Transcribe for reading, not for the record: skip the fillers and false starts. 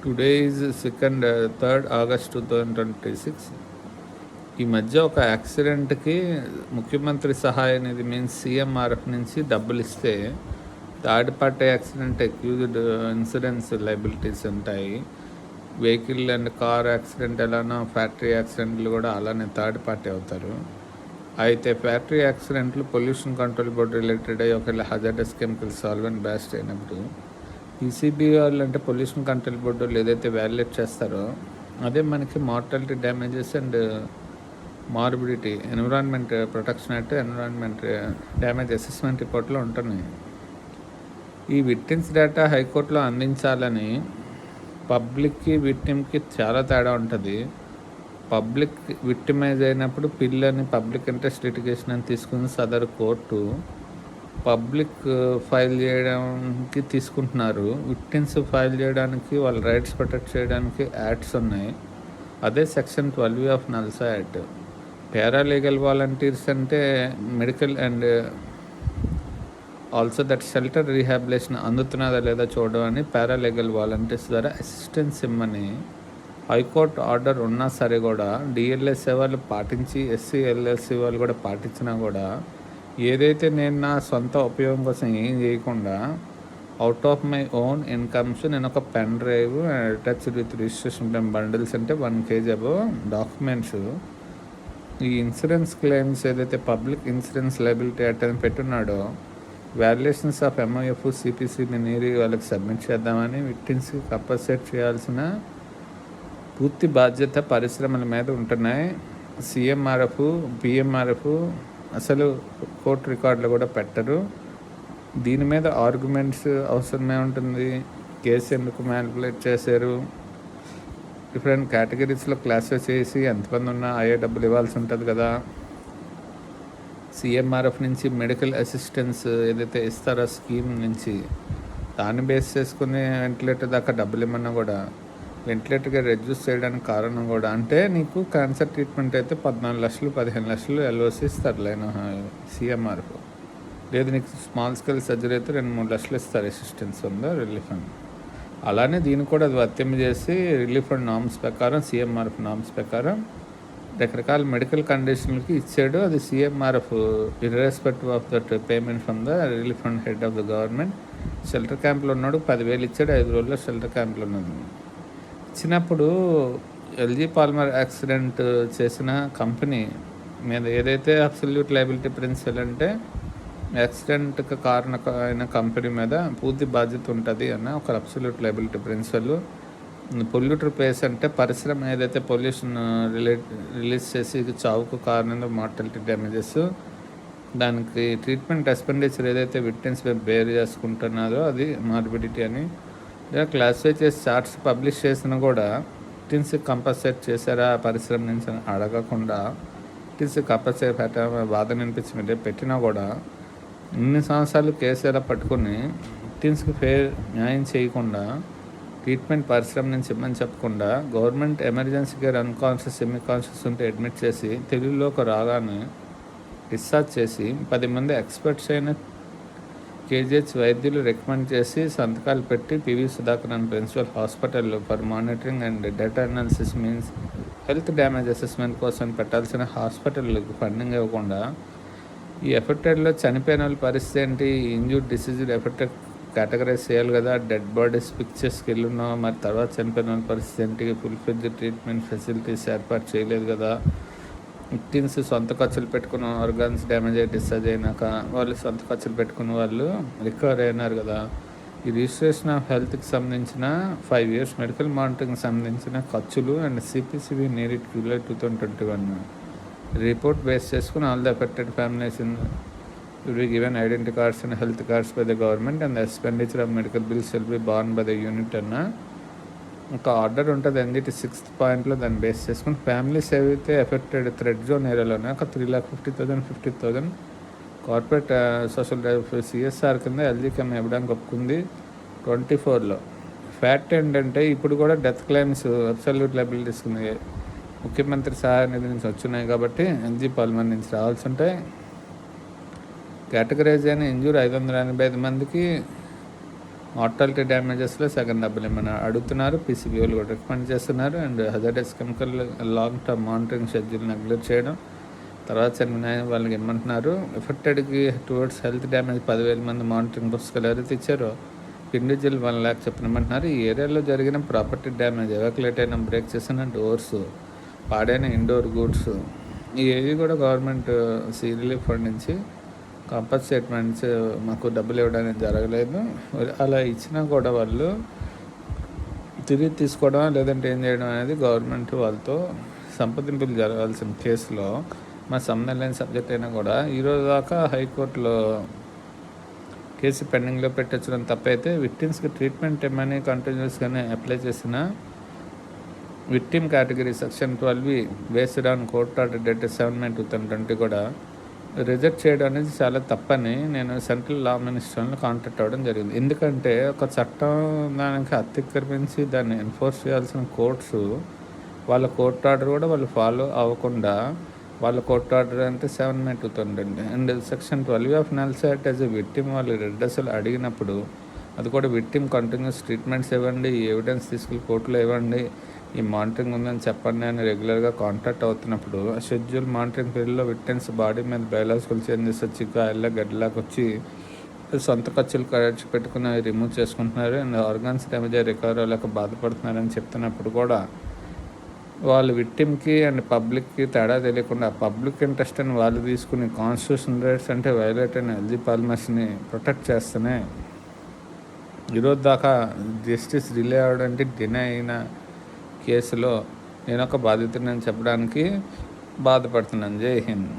Today is second 3rd August 2026. ఈ మధ్య ఒక యాక్సిడెంట్కి ముఖ్యమంత్రి సహాయ నిధి మీన్స్ సీఎంఆర్ఎఫ్ నుంచి డబ్బులు ఇస్తే third party accident accused insurance liabilities ఉంటాయి. వెహికల్ అండ్ కార్ యాక్సిడెంట్ ఎలానో ఫ్యాక్టరీ యాక్సిడెంట్లు కూడా అలానే థర్డ్ పార్టీ అవుతారు. అయితే ఫ్యాక్టరీ యాక్సిడెంట్లు పొల్యూషన్ కంట్రోల్ బోర్డు రిలేటెడ్ అయ్యి ఒకవేళ హజార్డస్ కెమికల్ సాల్వెంట్ బ్లాస్ట్ అయినప్పుడు ఈసీబీ వాళ్ళు అంటే పొల్యూషన్ కంట్రోల్ బోర్డు ఏదైతే వ్యాలిడేట్ చేస్తారో అదే మనకి mortality damages and morbidity environment protection act environment damage assessment రిపోర్ట్లో ఉంటున్నాయి. ఈ విక్టిమ్స్ డేటా హైకోర్టులో అందించాలని పబ్లిక్కి విక్టిమ్కి చాలా తేడా ఉంటుంది. పబ్లిక్ విక్టిమైజ్ అయినప్పుడు పిల్లని పబ్లిక్ ఇంట్రెస్ట్ లిటిగేషన్ అని తీసుకుని సదరు కోర్టు పబ్లిక్ ఫైల్ చేయడానికి తీసుకుంటున్నారు. విక్టిమ్స్ ఫైల్ చేయడానికి వాళ్ళ రైట్స్ ప్రొటెక్ట్ చేయడానికి యాక్ట్స్ ఉన్నాయి. అదే section 12 of NALSA act. Paralegal volunteers అంటే medical and also that shelter rehabilitation అందుతున్నదా లేదా చూడడం అని పారాలీగల్ వాలంటీర్స్ ద్వారా అసిస్టెన్స్ ఇమ్మని హైకోర్టు ఆర్డర్ ఉన్నా సరే కూడా డిఎల్ఎస్ఏ వాళ్ళు పాటించి ఎస్సీ ఎల్ఎల్సీ వాళ్ళు కూడా పాటించినా కూడా ఏదైతే నేను నా సొంత ఉపయోగం కోసం ఏం చేయకుండా out of my own incomes నేను ఒక pen drive attached with registration bundles అంటే 1 kg అబవ్ డాక్యుమెంట్స్ ఈ ఇన్సూరెన్స్ క్లెయిమ్స్ ఏదైతే పబ్లిక్ ఇన్సూరెన్స్ లైబిలిటీ యాక్ట్ అని పెట్టున్నాడో వాల్యుయేషన్స్ ఆఫ్ ఎంఓఎఫ్ సిపిసిని నీరి వాళ్ళకి సబ్మిట్ చేద్దామని విక్టిమ్స్కి కంపల్సేట్ చేయాల్సిన పూర్తి బాధ్యత పరిశ్రమల మీద ఉంటున్నాయి. సీఎంఆర్ఎఫ్ పిఎంఆర్ఎఫ్ అసలు కోర్టు రికార్డులు కూడా పెట్టరు. దీని మీద ఆర్గ్యుమెంట్స్ అవసరమే ఉంటుంది. కేసు ఎందుకు మ్యానిపులేట్ చేశారు, డిఫరెంట్ కేటగిరీస్లో క్లాసిఫై చేసి ఎంతమంది ఉన్నా అయ్యే డబ్బులు ఇవ్వాల్సి ఉంటుంది కదా. సీఎంఆర్ఎఫ్ నుంచి మెడికల్ అసిస్టెన్స్ ఏదైతే ఇస్తారో స్కీమ్ నుంచి దాన్ని బేస్ చేసుకుని వెంటిలేటర్ దాకా డబ్బులు ఇవ్వమన్నా కూడా వెంటిలేటర్గా రెడ్యూస్ చేయడానికి కారణం కూడా అంటే నీకు క్యాన్సర్ ట్రీట్మెంట్ అయితే 14 లక్షలు 15 లక్షలు ఎల్ఓసి ఇస్తారు లైన్ సీఎంఆర్ఎఫ్. లేదు నీకు స్మాల్ స్కేల్ సర్జరీ అయితే 2-3 లక్షలు ఇస్తారు అసిస్టెన్స్ ఉందా రిలీఫ్ ఫండ్. అలానే దీన్ని కూడా అది వర్తింప చేసి రిలీఫ్ ఫండ్ నామ్స్ ప్రకారం సీఎంఆర్ఎఫ్ నామ్స్ ప్రకారం రకరకాల మెడికల్ కండిషన్లకి ఇచ్చాడు. అది CMRF irrespective of that payment from the relief fund head of the government. Shelter క్యాంప్లో ఉన్నాడు 10,000 ఇచ్చాడు, 5 రోజుల్లో షెల్టర్ క్యాంప్లో ఉన్నది. ఇచ్చినప్పుడు ఎల్జీ పాల్మర్ యాక్సిడెంట్ చేసిన కంపెనీ మీద ఏదైతే అబ్సల్యూట్ లయబిలిటీ ప్రిన్సిపల్ అంటే యాక్సిడెంట్కి కారణమైన కంపెనీ మీద పూర్తి బాధ్యత ఉంటుంది అన్న ఒక absolute liability principle. Polluter pays అంటే పరిశ్రమ ఏదైతే పొల్యూషన్ రిలీజ్ చేసి చావుకు కారణంగా మార్టాలిటీ డ్యామేజెస్ దానికి ట్రీట్మెంట్ ఎక్స్పెండిచర్ ఏదైతే విక్టిమ్స్ బేర్ చేసుకుంటున్నారో అది మార్బిడిటీ అని క్లాసిఫై చేసి చార్ట్స్ పబ్లిష్ చేసినా కూడా విక్టిమ్స్కి కంపల్సేట్ చేశారా పరిశ్రమ నుంచి అడగకుండా విక్టిమ్స్కి కంపల్సేట్ బాధ అనిపించి మీదే పెట్టినా కూడా ఇన్ని సంవత్సరాలు కేసు ఎలా పట్టుకుని విక్టిమ్స్కి న్యాయం చేయకుండా ట్రీట్మెంట్ పరిశ్రమ నుంచి ఇవ్వమని చెప్పకుండా government emergency care unconscious semi conscious ఉంటే అడ్మిట్ చేసి తెలుగులోకి రాగానే డిశ్చార్జ్ చేసి 10 మంది ఎక్స్పర్ట్స్ అయిన కేజీహెచ్ వైద్యులు రికమెండ్ చేసి సంతకాలు పెట్టి P V Sudhakar and principal hospital for monitoring and data analysis means health damage assessment కోసం పెట్టాల్సిన హాస్పిటల్కి ఫండింగ్ ఇవ్వకుండా ఈ ఎఫెక్టెడ్లో చనిపోయిన వాళ్ళ పరిస్థితి ఏంటి, ఇంజ్యూర్డ్ డిసీజ్డ్ ఎఫెక్టెడ్ కేటగరైజ్ చేయాలి కదా. డెడ్ బాడీస్ పిక్చర్స్కి వెళ్ళున్నాం, మరి తర్వాత చనిపోయిన వాళ్ళ పరిస్థితి ఏంటి, ఫుల్ ఫ్లెడ్జ్డ్ ట్రీట్మెంట్ ఫెసిలిటీస్ ఏర్పాటు చేయలేదు కదా. విక్టిమ్స్ సొంత ఖర్చులు పెట్టుకున్న ఆర్గాన్స్ డ్యామేజ్ అయ్యి డిశ్చార్జ్ అయినాక వాళ్ళు సొంత ఖర్చులు పెట్టుకున్న వాళ్ళు రికవర్ అయినారు కదా. ఈ రిజిస్ట్రేషన్ ఆఫ్ హెల్త్కి సంబంధించిన 5 years మెడికల్ మానిటరింగ్కి సంబంధించిన ఖర్చులు అండ్ సిపిసిబి నీరిట్ జూలై 2021 రిపోర్ట్ బేస్ చేసుకుని all the affected families in will be given identity cards and health cards by the government and the expenditure of medical bills will be borne by the unit అన్న ఒక order ఉంటుంది. NGT 6th పాయింట్లో దాన్ని base చేసుకుని families ఏవైతే affected thread zone ఏరియాలోనే ఒక 3,50,000 50,000 corporate social drive CSR కింద ఎల్జీకేమ్ ఇవ్వడానికి ఒప్పుకుంది 24లో. ఫ్యాక్ట్ ఏంటంటే ఇప్పుడు కూడా డెత్ క్లెయిమ్స్ అబ్సల్యూట్ లయబిలిటీస్ ముఖ్యమంత్రి సహాయ నిధి నుంచి వచ్చినాయి కాబట్టి ఎల్జీ పాల్మర్ నుంచి రావాల్సి ఉంటాయి. కేటగరైజ్ అయిన ఇంజూర్ 585 మందికి మార్టాలిటీ డ్యామేజెస్లో సగం డబ్బులు ఇవ్వమని అడుగుతున్నారు. పీసీబీ కూడా రికమెండ్ చేస్తున్నారు. And hazardous chemical long term monitoring schedule neglect చేయడం. తర్వాత వాళ్ళకి ఇమ్మంటున్నారు. ఎఫెక్టెడ్కి టువర్డ్స్ హెల్త్ డ్యామేజ్ 10,000 మంది మానిటరింగ్ పుస్తకాలు ఎవరైతే ఇచ్చారో ఇండివిజువల్ 1 lakh చెప్పినమంటున్నారు. ఈ ఏరియాలో జరిగిన ప్రాపర్టీ డ్యామేజ్, ఎవాక్యులేట్ అయిన బ్రేక్ చేసిన డోర్స్, పాడైన ఇండోర్ గూడ్స్ ఇవి కూడా గవర్నమెంట్ రిలీఫ్ ఫండ్ నుంచి కాంపన్సేట్మెంట్స్ మాకు డబ్బులు ఇవ్వడానికి జరగలేదు. అలా ఇచ్చినా కూడా వాళ్ళు తిరిగి తీసుకోవడం లేదంటే ఏం చేయడం అనేది గవర్నమెంట్ వాళ్ళతో సంప్రదింపులు జరగాల్సిన కేసులో మా సంబంధం లేని సబ్జెక్ట్ అయినా కూడా ఈరోజు దాకా హైకోర్టులో కేసు పెండింగ్లో పెట్టించడం తప్పైతే విక్టిమ్స్కి ట్రీట్మెంట్ ఇమ్మని కంటిన్యూస్గానే అప్లై చేసిన victim category section 12 based on court order date 7/9/2020 కూడా రిజెక్ట్ చేయడం అనేది చాలా తప్పని నేను సెంట్రల్ లా మినిస్టర్ని కాంటాక్ట్ అవ్వడం జరిగింది. ఎందుకంటే ఒక చట్టం దానికి అతిక్రమించి దాన్ని ఎన్ఫోర్స్ చేయాల్సిన కోర్ట్స్ వాళ్ళ కోర్ట్ ఆర్డర్ కూడా వాళ్ళు ఫాలో అవ్వకుండా వాళ్ళ కోర్ట్ ఆర్డర్ అంటే 7/9/2020 and section 12 of నల్స్ act as a victim వాళ్ళు రెడ్రెసల్ అడిగినప్పుడు అది కూడా విక్టిమ్ కంటిన్యూస్ ట్రీట్మెంట్స్ ఇవ్వండి, ఈ ఎవిడెన్స్ తీసుకెళ్ళి కోర్టులో ఇవ్వండి, ఈ మానిటరింగ్ ఉందని చెప్పండి అని రెగ్యులర్గా కాంటాక్ట్ అవుతున్నప్పుడు షెడ్యూల్ మానిటరింగ్ పీరియడ్లో విక్టిమ్స్ బాడీ మీద బయలాజికల్ చేంజెస్ వచ్చి గాయాల్లో గడ్డలాగా వచ్చి సొంత ఖర్చులు ఖర్చు పెట్టుకుని రిమూవ్ చేసుకుంటున్నారు అండ్ ఆర్గాన్స్ డ్యామేజ్ రికవర్ అవ్వలేక బాధపడుతున్నారని చెప్తున్నప్పుడు కూడా వాళ్ళు విక్టిమ్కి అండ్ పబ్లిక్కి తేడా తెలియకుండా పబ్లిక్ ఇంట్రెస్ట్ అని వాళ్ళు తీసుకుని కాన్స్టిట్యూషన్ రైట్స్ అంటే వైలేట్ అయిన ఎల్జీ పాల్మర్స్ని ప్రొటెక్ట్ చేస్తూనే ఈరోజు దాకా జస్టిస్ రిలే అవ్వడానికి డినై అయిన కేసులో నేను ఒక బాధితుడిని చెప్పడానికి బాధపడుతున్నాను. జై హింద్.